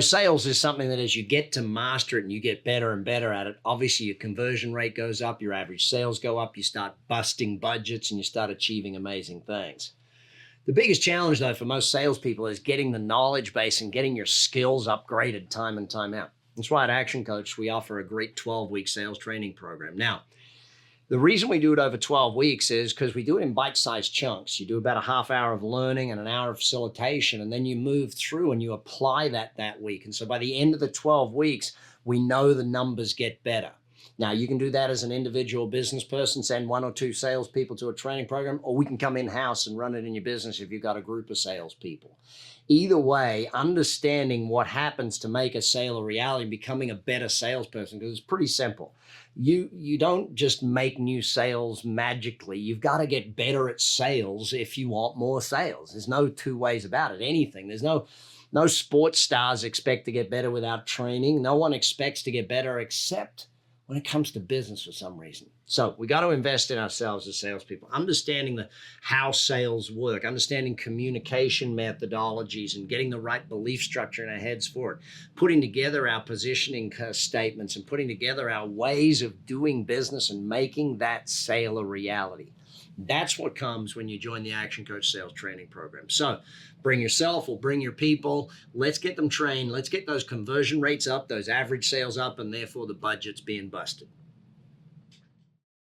Sales is something that as you get to master it and you get better and better at it, obviously your conversion rate goes up, your average sales go up, you start busting budgets and you start achieving amazing things. The biggest challenge, though, for most salespeople is getting the knowledge base and getting your skills upgraded time and time out. That's why at Action Coach, we offer a great 12-week sales training program. Now, the reason we do it over 12 weeks is because we do it in bite-sized chunks. You do about a half hour of learning and an hour of facilitation, and then you move through and you apply that week. And so by the end of the 12 weeks, we know the numbers get better. Now, you can do that as an individual business person, send 1 or 2 salespeople to a training program, or we can come in-house and run it in your business if you've got a group of salespeople. Either way, understanding what happens to make a sale a reality, becoming a better salesperson, because it's pretty simple. You don't just make new sales magically. You've got to get better at sales if you want more sales. There's no two ways about it. Anything. There's no sports stars expect to get better without training. No one expects to get better except when it comes to business for some reason. So we got to invest in ourselves as salespeople, understanding how sales work, understanding communication methodologies and getting the right belief structure in our heads for it, putting together our positioning statements and putting together our ways of doing business and making that sale a reality. That's what comes when you join the Action Coach Sales Training Program. So bring yourself or bring your people. Let's get them trained. Let's get those conversion rates up, those average sales up, and therefore the budget's being busted.